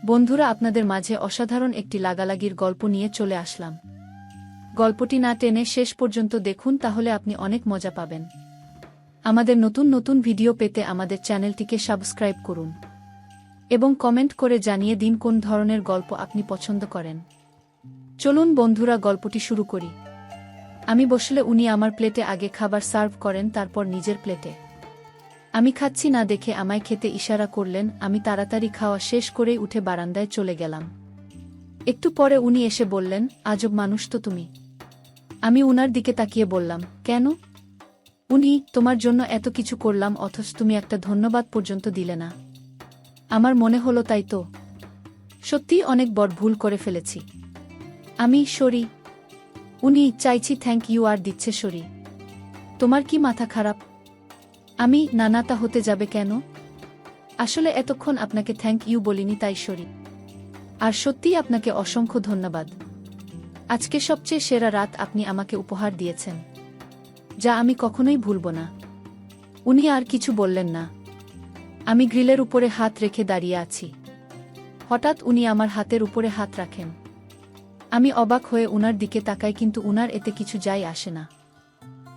বন্ধুরা, আপনাদের মাঝে অসাধারণ একটি লাগালাগির গল্প নিয়ে চলে আসলাম। গল্পটি না টেনে শেষ পর্যন্ত দেখুন, তাহলে আপনি অনেক মজা পাবেন। আমাদের নতুন নতুন ভিডিও পেতে আমাদের চ্যানেলটিকে সাবস্ক্রাইব করুন এবং কমেন্ট করে জানিয়ে দিন কোন ধরনের গল্প আপনি পছন্দ করেন। চলুন বন্ধুরা, গল্পটি শুরু করি। আমি বসলে উনি আমার প্লেটে আগে খাবার সার্ভ করেন, তারপর নিজের প্লেটে। আমি খাচ্ছি না দেখে আমায় খেতে ইশারা করলেন। আমি তাড়াতাড়ি খাওয়া শেষ করেই উঠে বারান্দায় চলে গেলাম। একটু পরে উনি এসে বললেন, আজব মানুষ তো তুমি। আমি উনার দিকে তাকিয়ে বললাম, কেন? উনি, তোমার জন্য এত কিছু করলাম অথচ তুমি একটা ধন্যবাদ পর্যন্ত দিলে না। আমার মনে হলো তাই তো সত্যিই অনেক বড় ভুল করে ফেলেছি। আমি সরি। উনি, চাইছি থ্যাংক ইউ আর দিচ্ছে সরি। তোমার কি মাথা খারাপ? আমি, না তা হতে যাবে কেন? আসলে এতক্ষণ আপনাকে থ্যাংক ইউ বলিনি, তাই সরি। আর সত্যিই আপনাকে অসংখ্য ধন্যবাদ। আজকে সবচেয়ে সেরা রাত আপনি আমাকে উপহার দিয়েছেন, যা আমি কখনোই ভুলব না। উনি আর কিছু বললেন না। আমি গ্রিলের উপরে হাত রেখে দাঁড়িয়ে আছি। হঠাৎ উনি আমার হাতের উপরে হাত রাখেন। আমি অবাক হয়ে উনার দিকে তাকাই, কিন্তু উনার এতে কিছু যায় আসে না।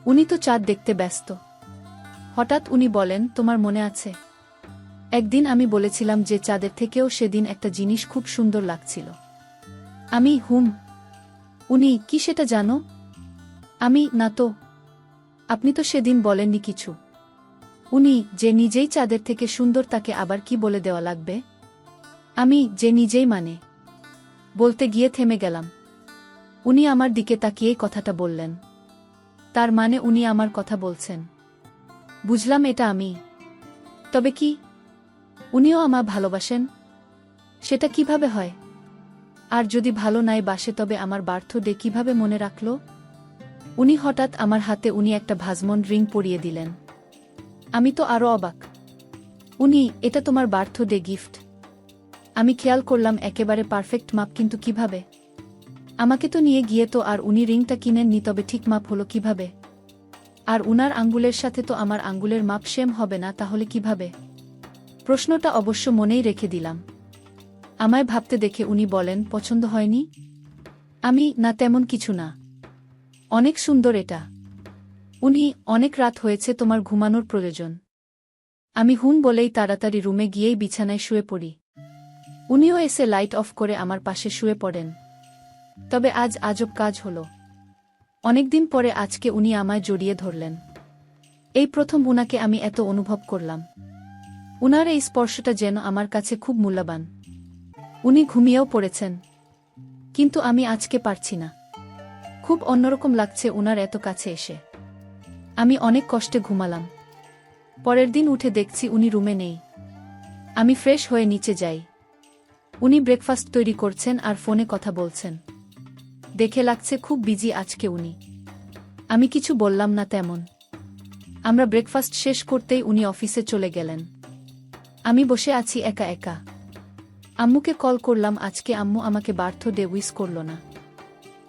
উনি তো চাঁদ দেখতে ব্যস্ত। হঠাৎ উনি বলেন, তোমার মনে আছে একদিন আমি বলেছিলাম যে চাঁদের থেকেও সেদিন একটা জিনিস খুব সুন্দর লাগছিল? আমি, উনি, কি সেটা জানো? আমি, না তো। আপনি তো সেদিন বলেননি কিছু। উনি, যে নিজেই চাঁদের থেকে সুন্দর তাকে আবার কি বলে দেওয়া লাগবে? আমি, যে নিজেই মানে। বলতে গিয়ে থেমে গেলাম। উনি আমার দিকে তাকিয়েই কথাটা বললেন। তার মানে উনি আমার কথা বলছেন। বুঝলাম এটা আমি। তবে কি উনিও আমায় ভালোবাসেন? সেটা কিভাবে হয়? আর যদি ভালো নাই বাসে, তবে আমার বার্থডে কিভাবে মনে রাখল? উনি হঠাৎ আমার হাতে একটা ভাজমন রিং পরিয়ে দিলেন। আমি তো আরও অবাক। উনি, এটা তোমার বার্থডে গিফট। আমি খেয়াল করলাম একেবারে পারফেক্ট মাপ, কিন্তু কিভাবে? আমাকে তো নিয়ে গিয়ে তো আর উনি রিংটা কিনেননি, তবে ঠিক মাপ হলো কিভাবে? আর উনার আঙ্গুলের সাথে তো আমার আঙ্গুলের মাপ সেম হবে না, তাহলে কিভাবে? প্রশ্নটা অবশ্য মনেই রেখে দিলাম। আমায় ভাবতে দেখে উনি বলেন, পছন্দ হয়নি? আমি, না তেমন কিছু না। অনেক সুন্দর এটা। উনি, অনেক রাত হয়েছে, তোমার ঘুমানোর প্রয়োজন। আমি বলেই তাড়াতাড়ি রুমে গিয়েই বিছানায় শুয়ে পড়ি। উনিও এসে লাইট অফ করে আমার পাশে শুয়ে পড়েন। তবে আজ আজব কাজ হলো। অনেকদিন পরে আজকে উনি আমায় জড়িয়ে ধরলেন। এই প্রথম উনাকে আমি এত অনুভব করলাম। উনার এই স্পর্শটা যেন আমার কাছে খুব মূল্যবান। উনি ঘুমিয়েও পড়েছেন, কিন্তু আমি আজকে পারছি না। খুব অন্যরকম লাগছে উনার এত কাছে এসে। আমি অনেক কষ্টে ঘুমালাম। পরের দিন উঠে দেখছি উনি রুমে নেই। আমি ফ্রেশ হয়ে নিচে যাই। উনি ব্রেকফাস্ট তৈরি করছেন আর ফোনে কথা বলছেন। দেখে লাগছে খুব বিজি আজকে উনি। আমি কিছু বললাম না তেমন। আমরা ব্রেকফাস্ট শেষ করতেই উনি অফিসে চলে গেলেন। আমি বসে আছি একা একা। আম্মুকে কল করলাম, আজকে আম্মু আমাকে বার্থডে উইশ করল না।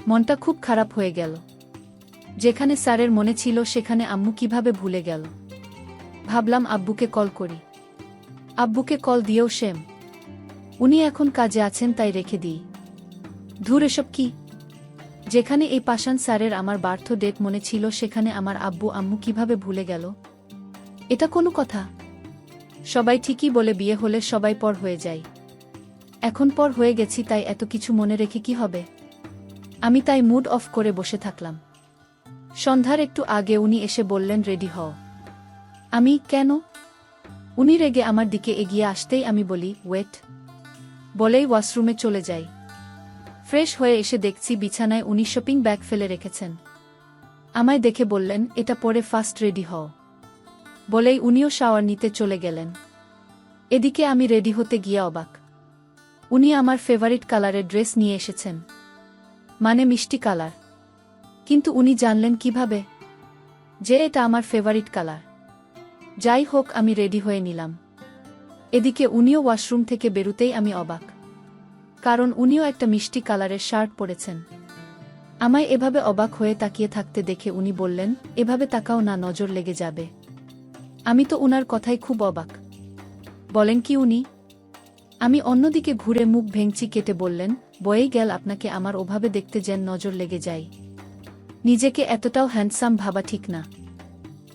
মনটা খুব খারাপ হয়ে গেল। যেখানে স্যারের মনে ছিল সেখানে আম্মু কিভাবে ভুলে গেল। ভাবলাম আব্বুকে কল করি। আব্বুকে কল দিয়েও সেম। উনি এখন কাজে আছেন, তাই রেখে দিই। ধুর, এসব কি? যেখানে এই পাষাণ স্যারের আমার বার্থডে মনে ছিল, সেখানে আমার আব্বু আম্মু কিভাবে ভুলে গেল? এটা কোনো কথা? সবাই ঠিকই বলে বিয়ে হলে সবাই পর হয়ে যায়। এখন পর হয়ে গেছি, তাই এত কিছু মনে রেখে কি হবে? আমি তাই মুড অফ করে বসে থাকলাম। সন্ধ্যার একটু আগে উনি এসে বললেন, রেডি হও। আমি, কেন? উনি রেগে আমার দিকে এগিয়ে আসতেই আমি বলি, ওয়েট। বলেই ওয়াশরুমে চলে যাই। ফ্রেশ হয়ে এসে দেখছি বিছানায় উনি শপিং ব্যাগ ফেলে রেখেছেন। আমায় দেখে বললেন, এটা পরে ফার্স্ট রেডি হও। বলেই উনিও শাওয়ার নিতে চলে গেলেন। এদিকে আমি রেডি হতে গিয়ে অবাক। উনি আমার ফেভারিট কালারের ড্রেস নিয়ে এসেছেন, মানে মিষ্টি কালার। কিন্তু উনি জানলেন কিভাবে যে এটা আমার ফেভারিট কালার? যাই হোক, আমি রেডি হয়ে নিলাম। এদিকে উনিও ওয়াশরুম থেকে বেরুতেই আমি অবাক, কারণ উনিও একটা মিষ্টি কালারের শার্ট পরেছেন। আমায় এভাবে অবাক হয়ে তাকিয়ে থাকতে দেখে উনি বললেন, এভাবে তাকাও না, নজর লেগে যাবে। আমি তো উনার কথাই খুব অবাক। বলেন কি উনি? আমি অন্যদিকে ঘুরে মুখ ভেঙচি কেটে বললেন, বয়েই গেল আপনাকে আমার ওভাবে দেখতে যেন নজর লেগে যায়। নিজেকে এতটাও হ্যান্ডসাম ভাবা ঠিক না।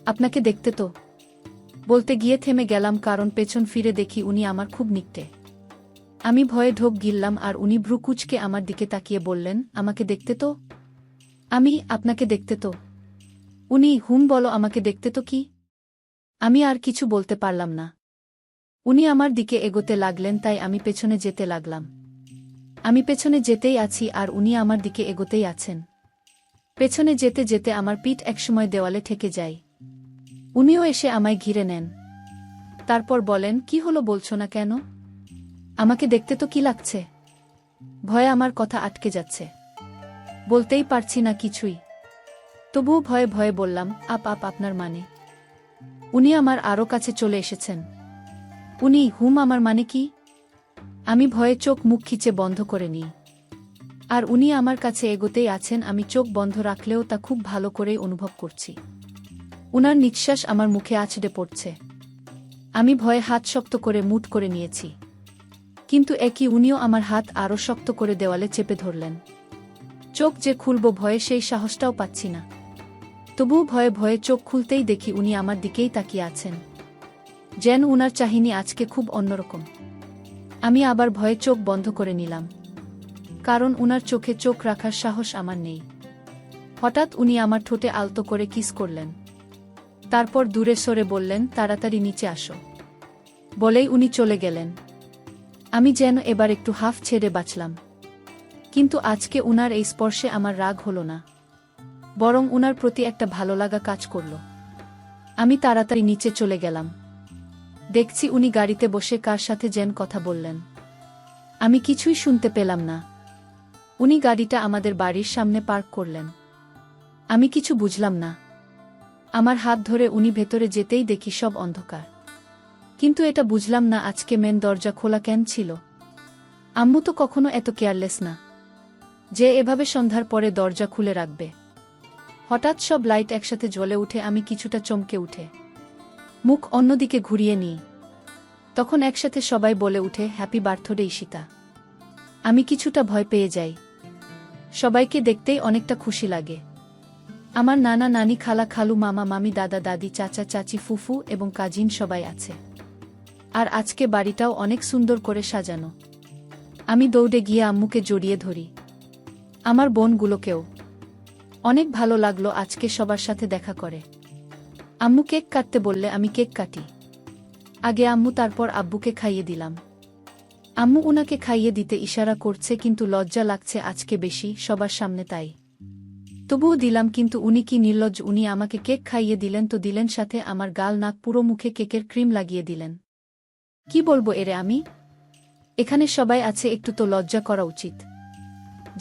আপনাকে দেখতে তো। বলতে গিয়ে থেমে গেলাম কারণ পেছন ফিরে দেখি উনি আমার খুব নিকটে। আমি ভয়ে ঢোক গিললাম আর উনি ভ্রু কুঁচকে আমার দিকে তাকিয়ে বললেন, আমাকে দেখতে তো? আমি আপনাকে দেখতে তো। উনি বলো আমাকে দেখতে তো কি? আমি আর কিছু বলতে পারলাম না। উনি আমার দিকে এগোতে লাগলেন তাই আমি পেছনে যেতে লাগলাম। আমি পেছনে যেতেই আছি আর উনি আমার দিকে এগোতেই আছেন। পেছনে যেতে যেতে আমার পিঠ একসময় দেওয়ালে ঠেকে যায়। উনিও এসে আমায় ঘিরে নেন। তারপর বলেন, কি হলো বলছো না কেন? আমাকে দেখতে তো কি লাগছে? ভয়ে আমার কথা আটকে যাচ্ছে। বলতেই পারছি না কিছুই। তবুও ভয়ে ভয়ে বললাম, আপনার মানে? উনি আমার আরও কাছে চলে এসেছেন। উনি আমার মানে কি? আমি ভয়ে চোখ মুখ খিচে বন্ধ করে নিই। আর উনি আমার কাছে এগোতেই আছেন। আমি চোখ বন্ধ রাখলেও তা খুব ভালো করেই অনুভব করছি। উনার নিঃশ্বাস আমার মুখে আছড়ে পড়ছে। আমি ভয়ে হাত শক্ত করে মুঠ করে নিয়েছি। কিন্তু একই উনিও আমার হাত আরও শক্ত করে দেওয়ালে চেপে ধরলেন। চোখ যে খুলব ভয়ে সেই সাহসটাও পাচ্ছি না। তবুও ভয়ে ভয়ে চোখ খুলতেই দেখি উনি আমার দিকেই তাকিয়ে আছেন। যেন উনার চাহিনি আজকে খুব অন্যরকম। আমি আবার ভয়ে চোখ বন্ধ করে নিলাম। কারণ উনার চোখে চোখ রাখার সাহস আমার নেই। হঠাৎ উনি আমার ঠোঁটে আলতো করে কিস করলেন। তারপর দূরে সরে বললেন, তাড়াতাড়ি নিচে আসো। বলেই উনি চলে গেলেন। আমি যেন এবার একটু হাফ ছেড়ে বাঁচলাম। কিন্তু আজকে উনার এই স্পর্শে আমার রাগ হলো না, বরং উনার প্রতি একটা ভালো লাগা কাজ করল। আমি তাড়াতাড়ি নিচে চলে গেলাম। দেখছি উনি গাড়িতে বসে কার সাথে যেন কথা বললেন। আমি কিছুই শুনতে পেলাম না। উনি গাড়িটা আমাদের বাড়ির সামনে পার্ক করলেন। আমি কিছু বুঝলাম না। আমার হাত ধরে উনি ভেতরে যেতেই দেখি সব অন্ধকার। কিন্তু এটা বুঝলাম না আজকে মেন দরজা খোলা কেন ছিল। আম্মু তো কখনো এত কেয়ারলেস না যে এভাবে সন্ধ্যার পরে দরজা খুলে রাখবে। হঠাৎ সব লাইট একসাথে জ্বলে উঠে আমি কিছুটা চমকে উঠে মুখ অন্যদিকে ঘুরিয়ে নিই। তখন একসাথে সবাই বলে উঠে, হ্যাপি বার্থডে ঈশিতা। আমি কিছুটা ভয় পেয়ে যাই। সবাইকে দেখতেই অনেকটা খুশি লাগে। আমার নানা নানি, খালা খালু, মামা মামি, দাদা দাদি, চাচা চাচি, ফুফু এবং কাজিন সবাই আছে। আর আজকে বাড়িটাও অনেক সুন্দর করে সাজানো। আমি দৌড়ে গিয়ে আম্মুকে জড়িয়ে ধরি। আমার বোনগুলোকেও। অনেক ভালো লাগলো আজকে সবার সাথে দেখা করে। আম্মু কেক কাটতে বললে আমি কেক কাটি। আগে আম্মু, তারপর আব্বুকে খাইয়ে দিলাম। আম্মু উনাকে খাইয়ে দিতে ইশারা করছে কিন্তু লজ্জা লাগছে আজকে বেশি সবার সামনে, তাই তবুও দিলাম। কিন্তু উনি কি নির্লজ্জ, উনি আমাকে কেক খাইয়ে দিলেন তো দিলেন সাথে আমার গাল নাক পুরো মুখে কেকের ক্রিম লাগিয়ে দিলেন। কি বলবো এরে আমি? এখানে সবাই আছে, একটু তো লজ্জা করা উচিত।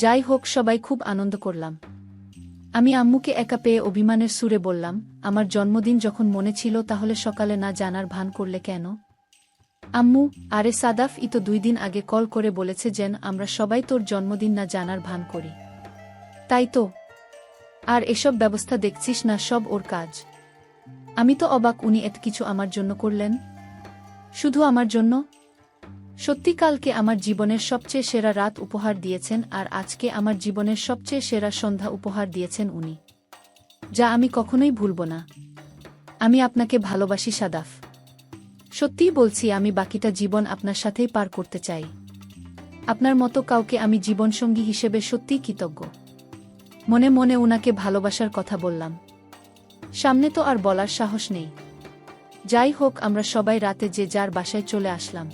যাই হোক, সবাই খুব আনন্দ করলাম। আমি আম্মুকে একা পেয়ে অভিমানের সুরে বললাম, আমার জন্মদিন যখন মনে ছিল তাহলে সকালে না জানার ভান করলে কেন? আম্মু, আরে সাদাফ ই তো 2 দিন আগে কল করে বলেছে যেন আমরা সবাই তোর জন্মদিন না জানার ভান করি। তাই তো। আর এসব ব্যবস্থা দেখছিস না, সব ওর কাজ। আমি তো অবাক, উনি এত কিছু আমার জন্য করলেন। শুধু আমার জন্য? সত্যি কালকে আমার জীবনের সবচেয়ে সেরা রাত উপহার দিয়েছেন আর আজকে আমার জীবনের সবচেয়ে সেরা সন্ধ্যা উপহার দিয়েছেন উনি, যা আমি কখনোই ভুলব না। আমি আপনাকে ভালোবাসি সাদাফ। সত্যিই বলছি, আমি বাকিটা জীবন আপনার সাথেই পার করতে চাই। আপনার মতো কাউকে আমি জীবনসঙ্গী হিসেবে সত্যিই কৃতজ্ঞ। মনে মনে উনাকে ভালোবাসার কথা বললাম। সামনে তো আর বলার সাহস নেই। যাই হোক, আমরা সবাই রাতে যে যার বাসায় চলে আসলাম।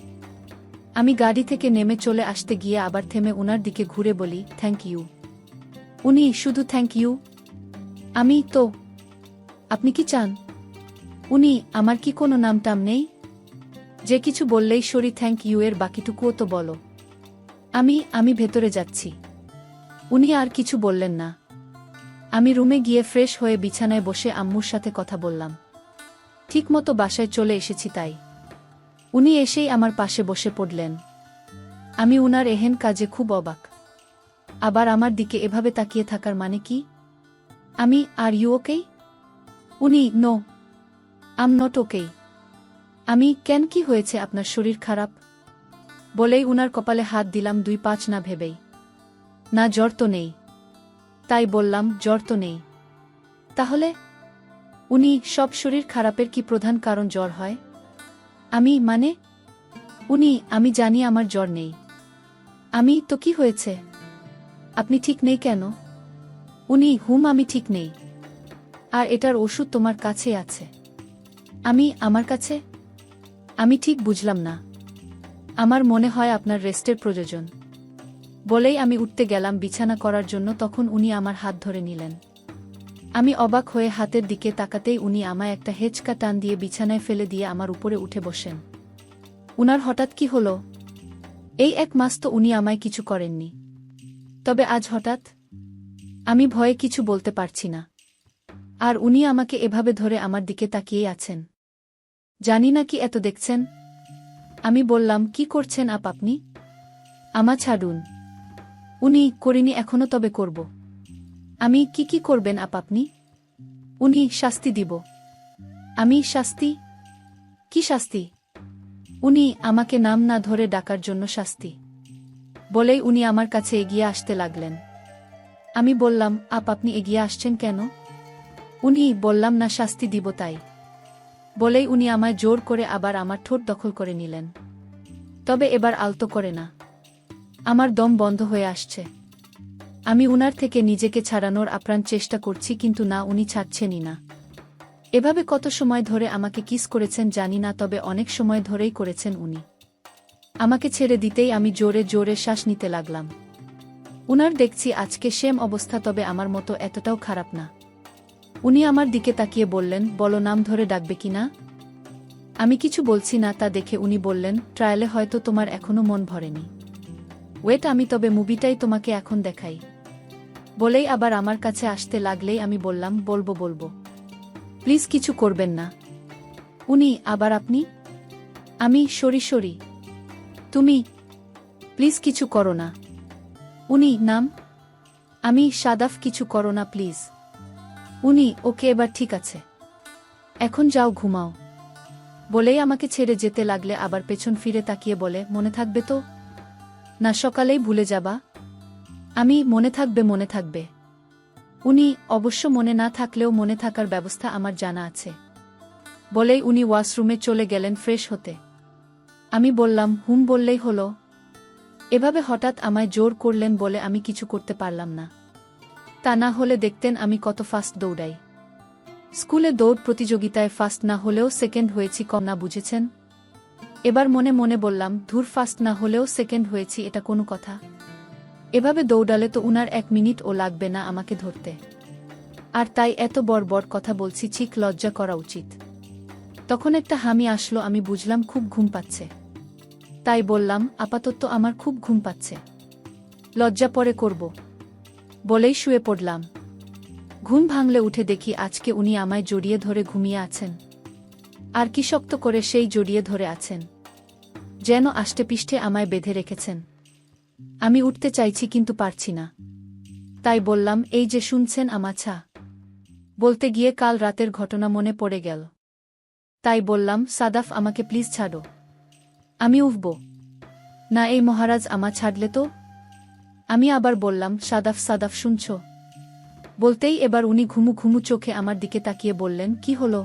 আমি গাড়ি থেকে নেমে চলে আসতে গিয়ে আবার থেমে উনার দিকে ঘুরে বলি, থ্যাংক ইউ। উনি শুধু থ্যাংক ইউ? আমি তো। আপনি কি চান? উনি, আমার কি কোনো নাম টাম নেই? যে কিছু বললেই সরি থ্যাংক ইউ এর বাকিটুকুও তো বলো। আমি ভেতরে যাচ্ছি। উনি আর কিছু বললেন না। আমি রুমে গিয়ে ফ্রেশ হয়ে বিছানায় বসে আম্মুর সাথে কথা বললাম। ঠিকমতো বাসায় চলে এসেছি তাই। উনি এসেই আমার পাশে বসে পড়লেন। আমি উনার এহেন কাজে খুব অবাক। আবার আমার দিকে এভাবে তাকিয়ে থাকার মানে কি? Are you okay? উনি, নো, আম নট ওকে। কেন, কি হয়েছে? আপনার শরীর খারাপ? বলেই উনার কপালে হাত দিলাম 2-5 না ভেবেই। না জ্বর তো নেই। তাই বললাম জ্বর তো নেই। তাহলে? উনি সব শরীর খারাপের কি প্রধান কারণ জ্বর হয়? মানে? আমি জানি আমার জ্বর নেই। তো কি হয়েছে? আপনি ঠিক নেই কেন? আমি ঠিক নেই। আর এটার ওষুধ তোমার কাছেই আছে। আমার কাছে? আমি ঠিক বুঝলাম না। আমার মনে হয় আপনার রেস্টের প্রয়োজন। বলেই আমি উঠতে গেলাম বিছানা করার জন্য, তখন উনি আমার হাত ধরে নিলেন। আমি অবাক হয়ে হাতের দিকে তাকাতেই উনি আমায় একটা হেঁচকা টান দিয়ে বিছানায় ফেলে দিয়ে আমার উপরে উঠে বসেন। উনার হঠাৎ কি হলো? এই 1 মাস তো উনি আমায় কিছু করেননি। তবে আজ হঠাৎ? আমি ভয়ে কিছু বলতে পারছি না। আর উনি আমাকে এভাবে ধরে আমার দিকে তাকিয়েই আছেন। জানি না কি এত দেখছেন। আমি বললাম, কি করছেন আপনি? ছাড়ুন। করিনি এখনো, তবে করব। কি করবেন আপনি? শাস্তি দিব। শাস্তি? কি শাস্তি? আমাকে নাম না ধরে ডাকার জন্য শাস্তি। বলেই উনি আমার কাছে এগিয়ে আসতে লাগলেন। আমি বললাম, আপনি এগিয়ে আসছেন কেন? বললাম না শাস্তি দিব তাই। বলেই উনি আমায় জোর করে আবার আমার ঠোঁট দখল করে নিলেন। তবে এবার আলতো করে না। আমার দম বন্ধ হয়ে আসছে। আমি উনার থেকে নিজেকে ছাড়ানোর আপ্রাণ চেষ্টা করছি, কিন্তু না, উনি ছাড়ছেনই না। এভাবে কত সময় ধরে আমাকে কিস করেছেন জানি না, তবে অনেক সময় ধরেই করেছেন উনি। আমাকে ছেড়ে দিতেই আমি জোরে জোরে শ্বাস নিতে লাগলাম। উনার দেখছি আজকে সেম অবস্থা, তবে আমার মতো এতটাও খারাপ না। উনি আমার দিকে তাকিয়ে বললেন, বলো নাম ধরে ডাকবে কিনা? আমি কিছু বলছি না, তা দেখে উনি বললেন, ট্রায়ালে হয়তো তোমার এখনো মন ভরেনি। ওয়েট, আমি তবে মুভিটাই তোমাকে এখন দেখাই। বলেই আবার আমার কাছে আসতে লাগলেই আমি বললাম, বলবো। প্লিজ কিছু করবেন না। আবার আপনি? সরি। তুমি প্লিজ কিছু করো না। নাম? সাদাফ, কিছু করো না প্লিজ। ওকে, এবার ঠিক আছে। এখন যাও, ঘুমাও। বলেই আমাকে ছেড়ে যেতে লাগলে আবার পেছন ফিরে তাকিয়ে বলে, মনে থাকবে তো? না সকালেই ভুলে যাবা? মনে থাকবে। অবশ্য মনে না থাকলেও মনে থাকার ব্যবস্থা আমার জানা আছে। বলেই উনি ওয়াশরুমে চলে গেলেন ফ্রেশ হতে। আমি বললাম, বললেই হলো। এভাবে হঠাৎ আমায় জোর করলেন বলে আমি কিছু করতে পারলাম না। তা না হলে দেখতেন আমি কত ফাস্ট দৌড়াই। স্কুলে দৌড় প্রতিযোগিতায় ফাস্ট না হলেও সেকেন্ড হয়েছি, কম না, বুঝেছেন? এবার মনে মনে বললাম, ধুর, ফাস্ট না হলেও সেকেন্ড হয়েছি, এটা কোনো কথা? এভাবে দৌড়ালে তো উনার 1 মিনিটও লাগবে না আমাকে ধরতে। আর তাই এত বড় কথা বলছি, ছিক, লজ্জা করা উচিত। তখন একটা হামি আসলো, আমি বুঝলাম খুব ঘুম পাচ্ছে। তাই বললাম, আপাতত আমার খুব ঘুম পাচ্ছে, লজ্জা পরে করব। বলেই শুয়ে পড়লাম। ঘুম ভাঙলে উঠে দেখি আজকে উনি আমায় জড়িয়ে ধরে ঘুমিয়ে আছেন। আর কি শক্ত করে সেই জড়িয়ে ধরে আছেন, যেন আষ্টেপৃষ্ঠে আমায় বেঁধে রেখেছেন। আমি উঠতে চাইছি কিন্তু পারছি না। তাই বললাম, এই যে শুনছেন আমাছা। বলতে গিয়ে কাল রাতের ঘটনা মনে পড়ে গেল। তাই বললাম, সাদাফ, আমাকে প্লিজ ছাড়ো। আমি উঠব না, এই মহারাজ আমা ছাড়লে তো। আমি আবার বললাম, সাদাফ, শুনছ? বলতেই এবার উনি ঘুমু চোখে আমার দিকে তাকিয়ে বললেন, কি হলো?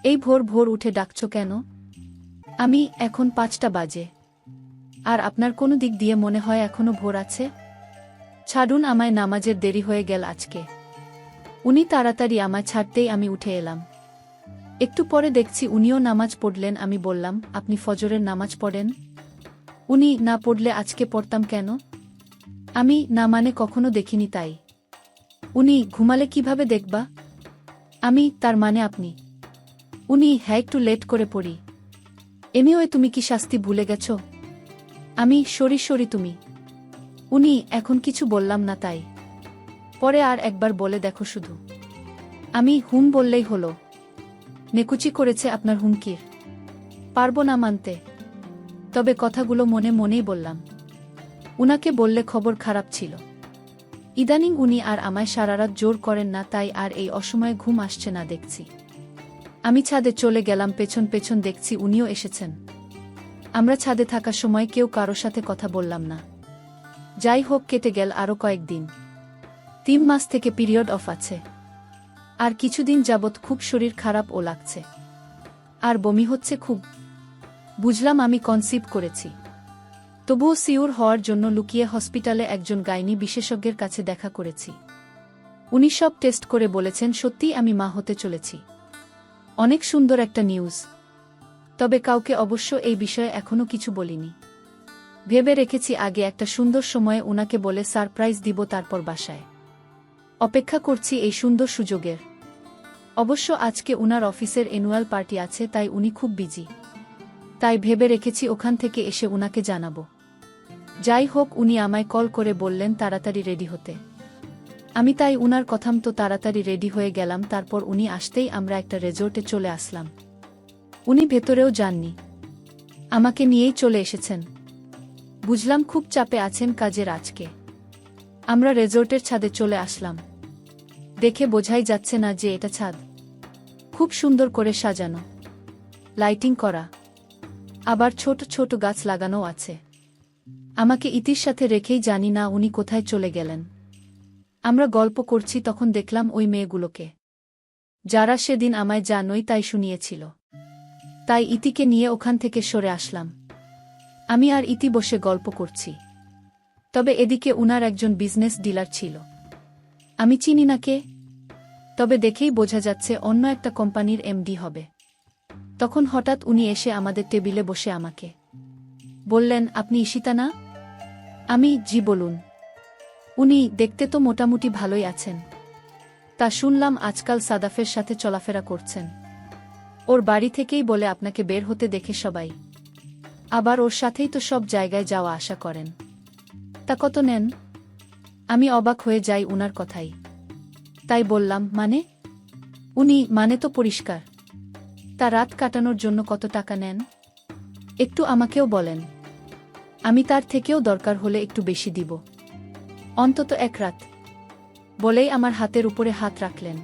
এই ভোর উঠে ডাকছ কেন? এখন 5টা বাজে। আর আপনার কোনো দিক দিয়ে মনে হয় এখনো ভোর আছে? ছাড়ুন আমায়, নামাজের দেরি হয়ে গেল আজকে। উনি তাড়াতাড়ি আমায় ছাড়তেই আমি উঠে এলাম। একটু পরে দেখছি উনিও নামাজ পড়লেন। আমি বললাম, আপনি ফজরের নামাজ পড়েন? না পড়লে আজকে পড়তাম কেন? না, মানে কখনো দেখিনি তাই। ঘুমালে কিভাবে দেখবা? তার মানে আপনি? হ্যাঁ, একটু লেট করে পড়ি। এমনিও তুমি কি শাস্তি ভুলে গেছ? সরি তুমি? এখন কিছু বললাম না তাই। পরে আর একবার বলে দেখো শুধু। বললেই হলো। নেকুচি করেছে আপনার হুমকির। পারবো না মানতে। তবে কথাগুলো মনে মনেই বললাম। উনাকে বললে খবর খারাপ ছিল। ইদানিং উনি আর আমায় সারারাত জোর করেন না, তাই আর এই অসময়ে ঘুম আসছে না দেখছি। আমি ছাদে চলে গেলাম, পেছন দেখছি উনিও এসেছেন। আমরা ছাদে থাকার সময় কেউ কারো সাথে কথা বললাম না। যাই হোক, কেটে গেল আরও কয়েকদিন। 3 মাস থেকে পিরিয়ড অফ আছে। আর কিছুদিন যাবৎ খুব শরীর খারাপ ও লাগছে। আর বমি হচ্ছে খুব। বুঝলাম আমি কনসিভ করেছি। তবুও সিওর হওয়ার জন্য লুকিয়ে হসপিটালে একজন গাইনি বিশেষজ্ঞের কাছে দেখা করেছি। উনি সব টেস্ট করে বলেছেন সত্যিই আমি মা হতে চলেছি। অনেক সুন্দর একটা নিউজ। তবে কাউকে অবশ্য এই বিষয়ে এখনো কিছু বলিনি। ভেবে রেখেছি আগে একটা সুন্দর সময়ে উনাকে বলে সারপ্রাইজ দিব, তারপর বাসায়। অপেক্ষা করছি এই সুন্দর সুযোগের। অবশ্য আজকে উনার অফিসের অ্যানুয়াল পার্টি আছে, তাই উনি খুব বিজি। তাই ভেবে রেখেছি ওখান থেকে এসে উনাকে জানাবো। যাই হোক, উনি আমায় কল করে বললেন তাড়াতাড়ি রেডি হতে। আমি তাই উনার কথামতো তাড়াতাড়ি রেডি হয়ে গেলাম। তারপর উনি আসতেই আমরা একটা রেজর্টে চলে আসলাম। উনি ভেতরেও যাননি, আমাকে নিয়েই চলে এসেছেন। বুঝলাম খুব চাপে আছেন কাজের আজকে। আমরা রেজর্টের ছাদে চলে আসলাম। দেখে বোঝাই যাচ্ছে না যে এটা ছাদ। খুব সুন্দর করে সাজানো, লাইটিং করা, আবার ছোট ছোট গাছ লাগানো আছে। আমাকে ইতির সাথে রেখেই জানি না উনি কোথায় চলে গেলেন। আমরা গল্প করছি, তখন দেখলাম ওই মেয়েগুলোকে, যারা সেদিন আমায় যা নই তাই শুনিয়েছিল। তাই ইতিকে নিয়ে ওখান থেকে সরে আসলাম। আমি আর ইতি বসে গল্প করছি। তবে এদিকে উনার একজন বিজনেস ডিলার ছিল। আমি চিনি না কে, তবে দেখেই বোঝা যাচ্ছে অন্য একটা কোম্পানির এমডি হবে। তখন হঠাৎ উনি এসে আমাদের টেবিলে বসে আমাকে বললেন, আপনি ঈশিতা না? আমি, জি বলুন। উনি, দেখতে তো মোটামুটি ভালোই আছেন। তা শুনলাম আজকাল সাদাফের সাথে চলাফেরা করছেন। ওর বাড়ি থেকেই বলে আপনাকে বের হতে দেখে সবাই। আবার ওর সাথেই তো সব জায়গায় যাওয়া আসা করেন। তা কত নেন? আমি অবাক হয়ে যাই উনার কথাই। তাই বললাম, মানে? উনি, মানে তো পরিষ্কার। তা রাত কাটানোর জন্য কত টাকা নেন? একটু আমাকেও বলেন। আমি তার থেকেও দরকার হলে একটু বেশি দিব। অন্তত 1 রাত। বলেই আমার হাতের উপরে হাত রাখলেন।